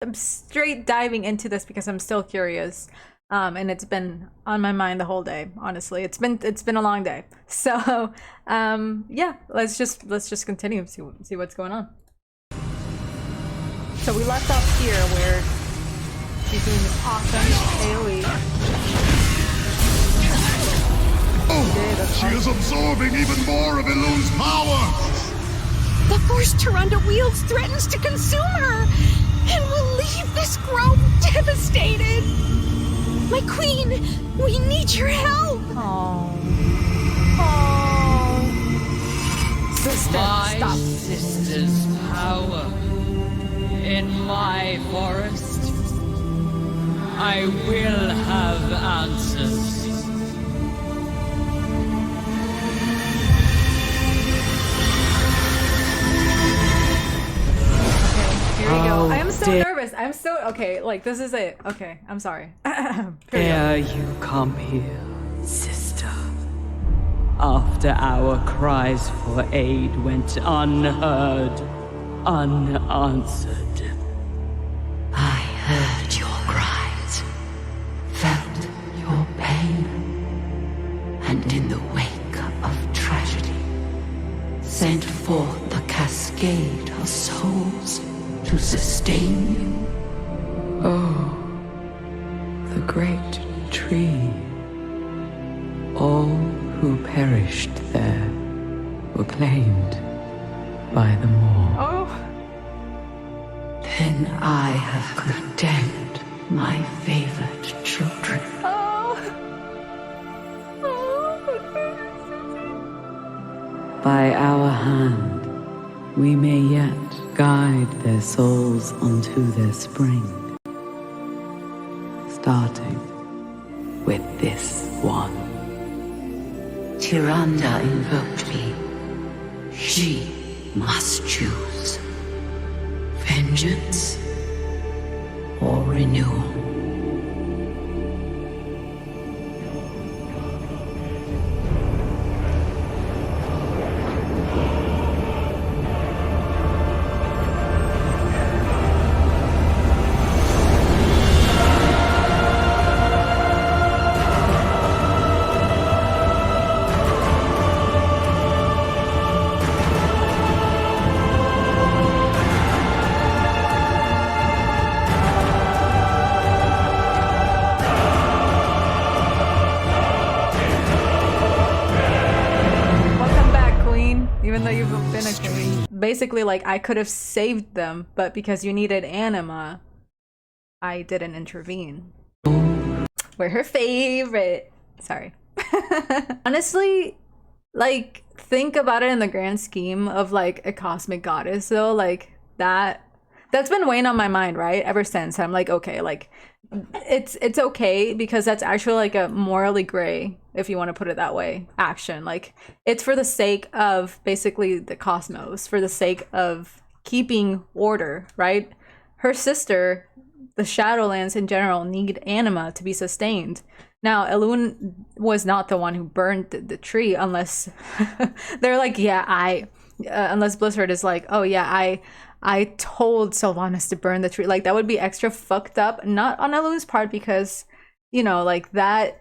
I'm straight diving into this because I'm still curious. And it's been on my mind the whole day, honestly. It's been a long day. So, yeah, let's just continue, see what's going on. So we left off here where she's doing this awesome AoE. Oh, she is absorbing even more of Elune's power! The force Tyrande wields threatens to consume her, and will leave this grove devastated. My queen, we need your help! Oh. Sister, my stop. sister's power in my forest. I will have answers. Here we go. I am so nervous. I'm so okay. Like this is it. Okay, I'm sorry. Dare you come here, sister? After our cries for aid went unheard, unanswered. I heard your cries, felt your pain, and in the wake of tragedy, sent forth a cascade of souls to sustain you. Oh, the great tree. All who perished there were claimed by the Maw. Oh. Then I have condemned my favored children. By our hand, we may yet guide their souls onto their spring, starting with this one. Tyrande invoked me. She must choose vengeance or renewal. Even though you've been a queen. Basically, like, I could have saved them, but because you needed anima, I didn't intervene. We're her favorite. Sorry. Honestly, like, think about it in the grand scheme of, like, a cosmic goddess, though. Like, that's been weighing on my mind, right? Ever since. I'm like, okay, like, it's okay because that's actually like a morally gray, if you want to put it that way, action. Like it's for the sake of basically the cosmos, for the sake of keeping order, right? Her sister, the Shadowlands in general, need anima to be sustained. Now Elune was not the one who burned the tree, unless they're like, yeah, unless Blizzard is like, oh yeah, I told Sylvanas to burn the tree. Like, that would be extra fucked up. Not on Elune's part, because, you know, like, that's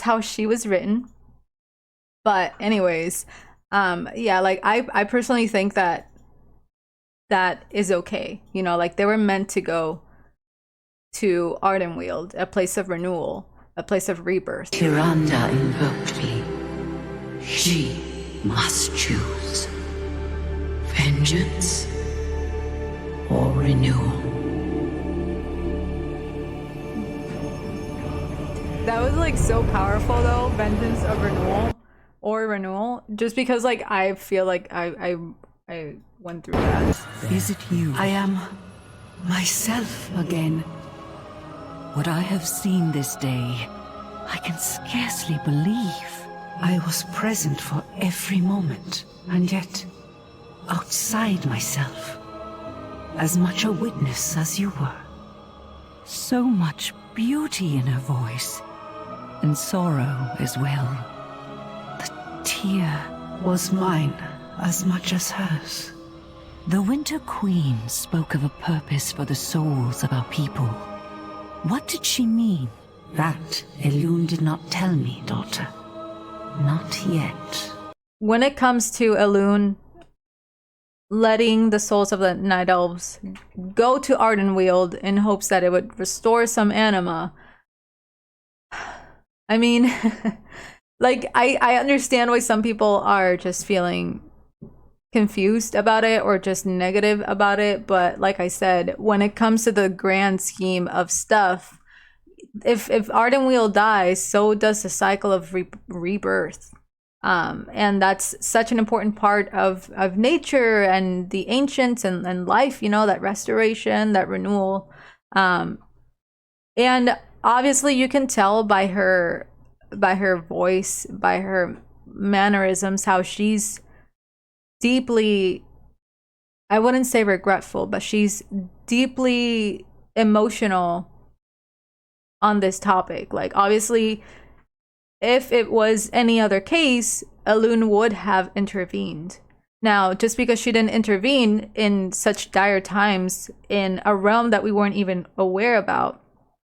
how she was written. But anyways, yeah, like, I personally think that is okay. You know, like, they were meant to go to Ardenweald, a place of renewal, a place of rebirth. Tyrande invoked me. She must choose vengeance or renewal. That was like so powerful though, vengeance of renewal or renewal, just because like I feel like I went through that. Is it you? I am myself again. What I have seen this day, I can scarcely believe. I was present for every moment, and yet outside myself, as much a witness as you were. So much beauty in her voice, and sorrow as well. The tear was mine as much as hers. The Winter Queen spoke of a purpose for the souls of our people. What did she mean? That Elune did not tell me, daughter. Not yet. When it comes to Elune letting the souls of the Night Elves go to Ardenweald in hopes that it would restore some anima, I mean, like, I understand why some people are just feeling confused about it or just negative about it, but like I said, when it comes to the grand scheme of stuff, if Ardenweald dies, so does the cycle of rebirth. And that's such an important part of nature and the ancients and life, you know, that restoration, that renewal. And obviously you can tell by her voice, by her mannerisms, how she's deeply, I wouldn't say regretful, but she's deeply emotional on this topic. Like, obviously, if it was any other case, Elune would have intervened. Now, just because she didn't intervene in such dire times in a realm that we weren't even aware about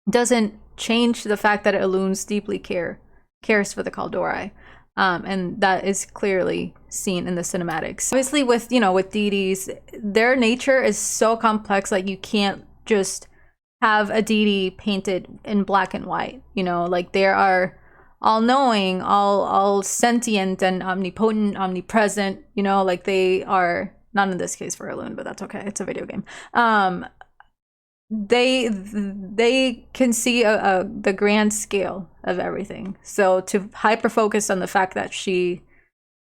doesn't change the fact that Elune's deeply cares for the Kaldori. And that is clearly seen in the cinematics. Obviously, with deities, their nature is so complex, like you can't just have a deity painted in black and white. You know, like they are all-knowing, all sentient and omnipotent, omnipresent. You know, like they are, not in this case for Elune, but that's okay. It's a video game. They can see the grand scale of everything. So to hyper focus on the fact that she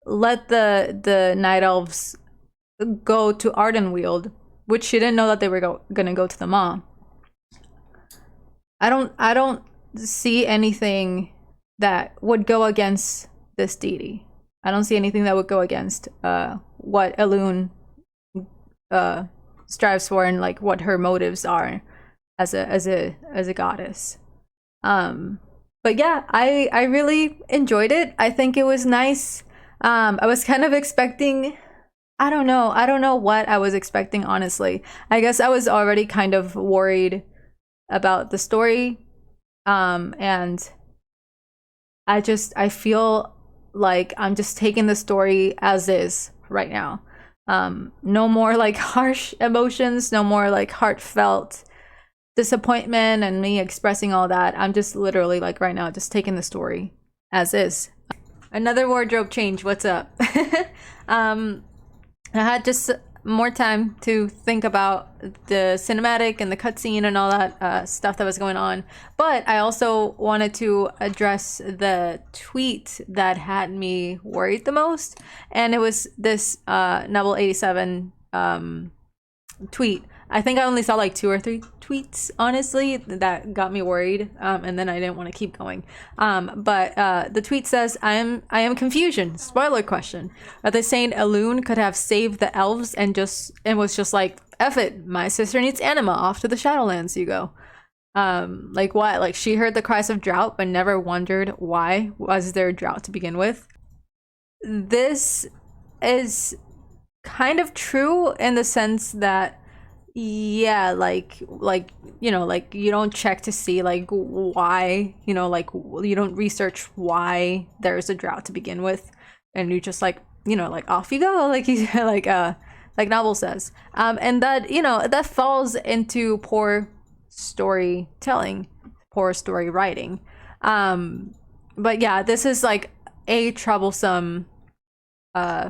let the Night Elves go to Ardenweald, which she didn't know that they were gonna go to the Maw. I don't see anything that would go against this deity. I don't see anything that would go against what Elune strives for and like what her motives are as a goddess. But yeah, I really enjoyed it. I think it was nice. I was kind of expecting, I don't know what I was expecting, honestly. I guess I was already kind of worried about the story, and I feel like I'm just taking the story as is right now. No more like harsh emotions, no more like heartfelt disappointment and me expressing all that. I'm just literally like right now just taking the story as is. Another wardrobe change. What's up? I had just more time to think about the cinematic and the cutscene and all that stuff that was going on, but I also wanted to address the tweet that had me worried the most, and it was this Nebel87 tweet. I think I only saw like 2 or 3 tweets, honestly, that got me worried, and then I didn't want to keep going. But the tweet says, I am confusion. Spoiler question. Are they saying Elune could have saved the elves and was just like, F it, my sister needs anima, off to the Shadowlands you go. Like what? Like she heard the cries of drought but never wondered why was there drought to begin with? This is kind of true in the sense that, yeah, like you know, like you don't check to see like why, you know, like you don't research why there's a drought to begin with, and you just like, you know, like off you go, like you like Novel says, and that, you know, that falls into poor storytelling, poor story writing. But yeah, this is like a troublesome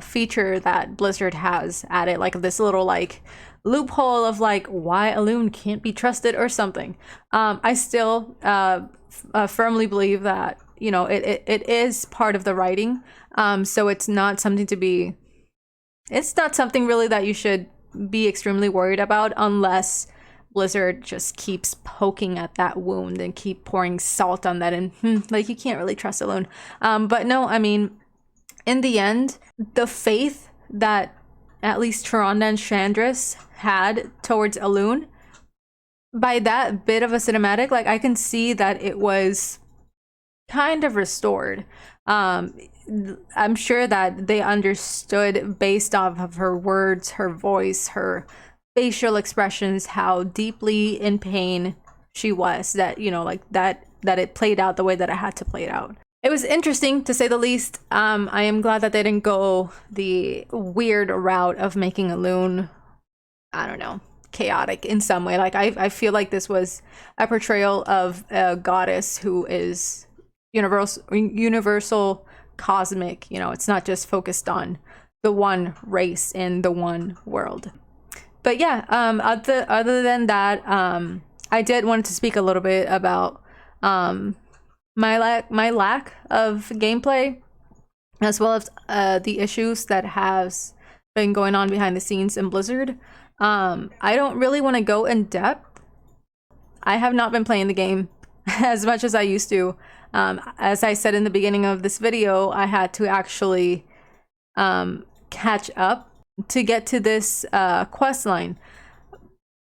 feature that Blizzard has added, like this little like loophole of like why Elune can't be trusted or something. I still firmly believe that, you know, it is part of the writing, so it's not something really that you should be extremely worried about, unless Blizzard just keeps poking at that wound and keep pouring salt on that, and like you can't really trust Elune. But no, I mean, in the end, the faith that at least Tyrande and Chandris had towards Elune, by that bit of a cinematic, like I can see that it was kind of restored. I'm sure that they understood based off of her words, her voice, her facial expressions, how deeply in pain she was, that, you know, like that it played out the way that it had to play it out. It was interesting, to say the least. I am glad that they didn't go the weird route of making Elune, I don't know, chaotic in some way. Like, I feel like this was a portrayal of a goddess who is universal, cosmic. You know, it's not just focused on the one race in the one world. But yeah, other than that, I did want to speak a little bit about my lack of gameplay, as well as the issues that has been going on behind the scenes in Blizzard. I don't really want to go in depth. I have not been playing the game as much as I used to. As I said in the beginning of this video, I had to actually catch up to get to this quest line.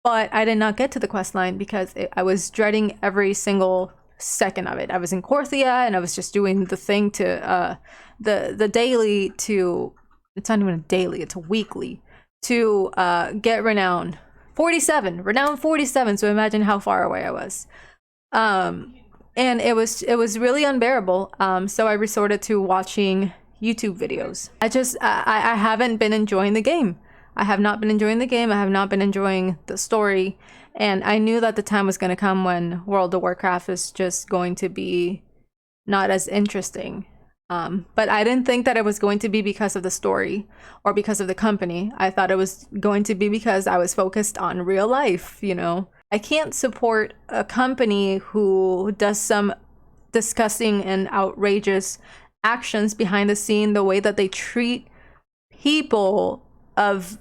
But I did not get to the quest line because I was dreading every single second of it. I was in Korthia and I was just doing the thing to the daily to, it's not even a daily, it's a weekly, to get renown 47, renown 47. So imagine how far away I was. And it was really unbearable. So I resorted to watching YouTube videos. I haven't been enjoying the game. I have not been enjoying the game. I have not been enjoying the story. And I knew that the time was going to come when World of Warcraft is just going to be not as interesting. But I didn't think that it was going to be because of the story or because of the company. I thought it was going to be because I was focused on real life, you know. I can't support a company who does some disgusting and outrageous actions behind the scene, the way that they treat people of,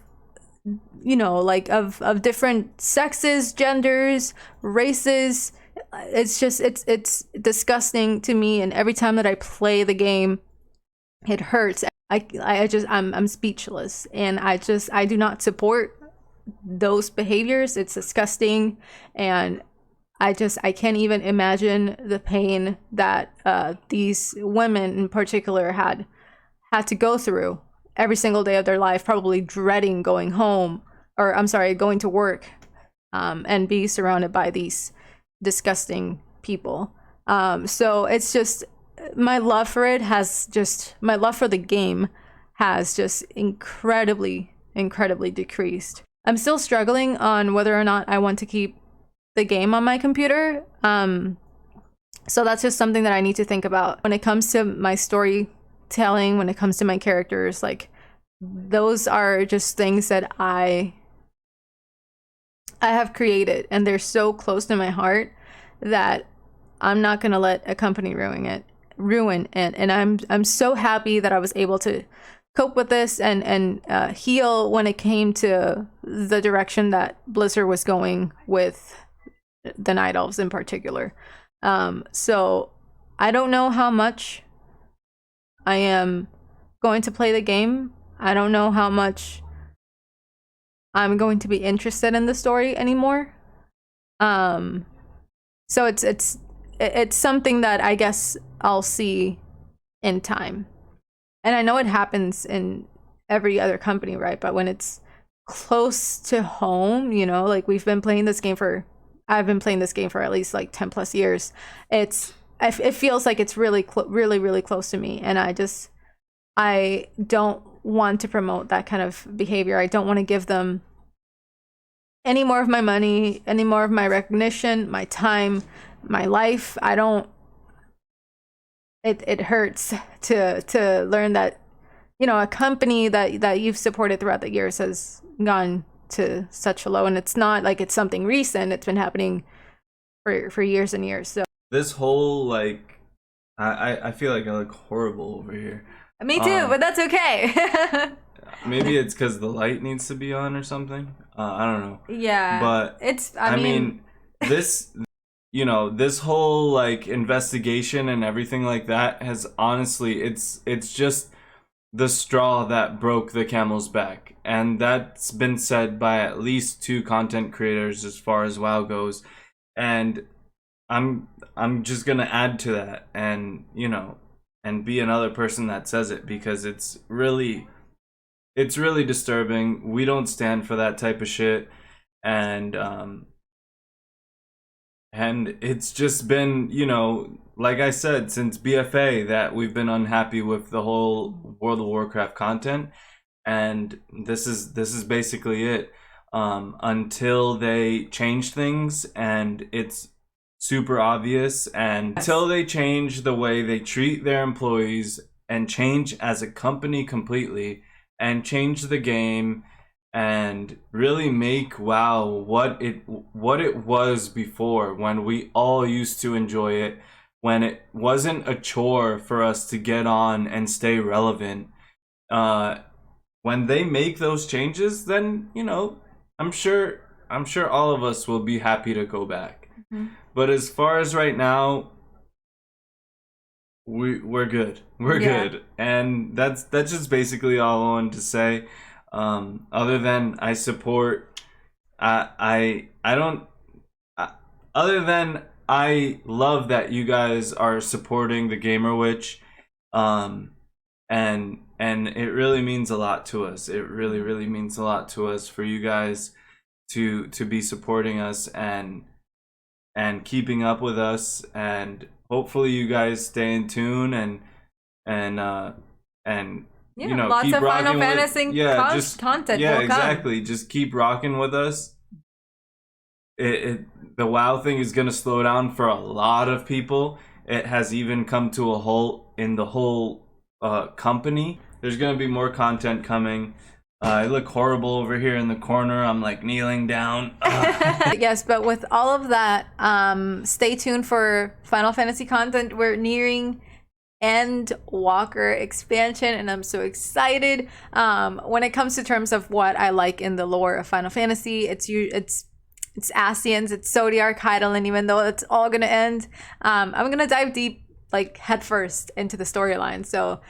you know, like of different sexes, genders, races. It's just, it's disgusting to me, and every time that I play the game, it hurts. I'm speechless, and I do not support those behaviors. It's disgusting, and I can't even imagine the pain that these women in particular had to go through every single day of their life, probably dreading going home, or I'm sorry, going to work, and be surrounded by these disgusting people. So it's just, my love for the game has just incredibly decreased. I'm still struggling on whether or not I want to keep the game on my computer. So that's just something that I need to think about when it comes to my storytelling, when it comes to my characters. Like, those are just things that I have created, and they're so close to my heart that I'm not gonna let a company ruin it. And I'm so happy that I was able to cope with this and heal when it came to the direction that Blizzard was going with the Night Elves in particular. So I don't know how much I am going to play the game. I don't know how much I'm going to be interested in the story anymore. So it's something that I guess I'll see in time. And I know it happens in every other company, right? But when it's close to home, you know, like I've been playing this game for at least like 10 plus years. It feels like it's really close to me. And I don't want to promote that kind of behavior. I don't want to give them any more of my money, any more of my recognition, my time, my life. It hurts to learn that, you know, a company that you've supported throughout the years has gone to such a low, and it's not like it's something recent. It's been happening for years and years. So this whole, like, I feel like I look horrible over here. Me too, but that's okay. Maybe it's because the light needs to be on or something. I don't know. Yeah, but I mean this, you know, this whole like investigation and everything like that has honestly, it's just the straw that broke the camel's back, and that's been said by at least 2 content creators as far as WoW goes, and I'm just gonna add to that, and you know, be another person that says it, because it's really disturbing. We don't stand for that type of shit, and it's just been, you know, like I said, since BFA that we've been unhappy with the whole World of Warcraft content, and this is basically it. Until they change things and it's super obvious, and until they change the way they treat their employees and change as a company completely and change the game and really make WoW what it was before, when we all used to enjoy it, when it wasn't a chore for us to get on and stay relevant. When they make those changes, then, you know, I'm sure all of us will be happy to go back. But as far as right now, we're good. We're good, and that's just basically all I wanted to say. Other than I support, I don't. Other than I love that you guys are supporting the Gamer Witch, and it really means a lot to us. It really means a lot to us for you guys to be supporting us and keeping up with us, and hopefully you guys stay in tune and you know, lots keep of rocking Final Fantasy content. Yeah, will exactly. Just keep rocking with us. The WoW thing is gonna slow down for a lot of people. It has even come to a halt in the whole company. There's gonna be more content coming. I look horrible over here in the corner. I'm like kneeling down. Yes, but with all of that, stay tuned for Final Fantasy content. We're nearing Endwalker expansion, and I'm so excited. When it comes to terms of what I like in the lore of Final Fantasy, it's Ascians, it's Zodiac, Hydaelyn, even though it's all gonna end. I'm gonna dive deep, like head first, into the storyline. So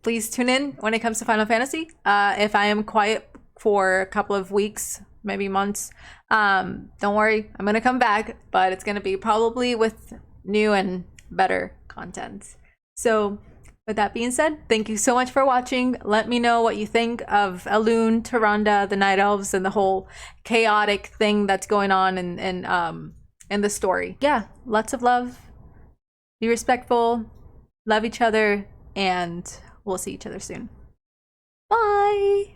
please tune in when it comes to Final Fantasy. If I am quiet for a couple of weeks, maybe months, don't worry, I'm gonna come back, but it's gonna be probably with new and better content. So with that being said, thank you so much for watching. Let me know what you think of Elune, Tyrande, the Night Elves, and the whole chaotic thing that's going on in the story. Yeah, lots of love. Be respectful. Love each other. And we'll see each other soon. Bye!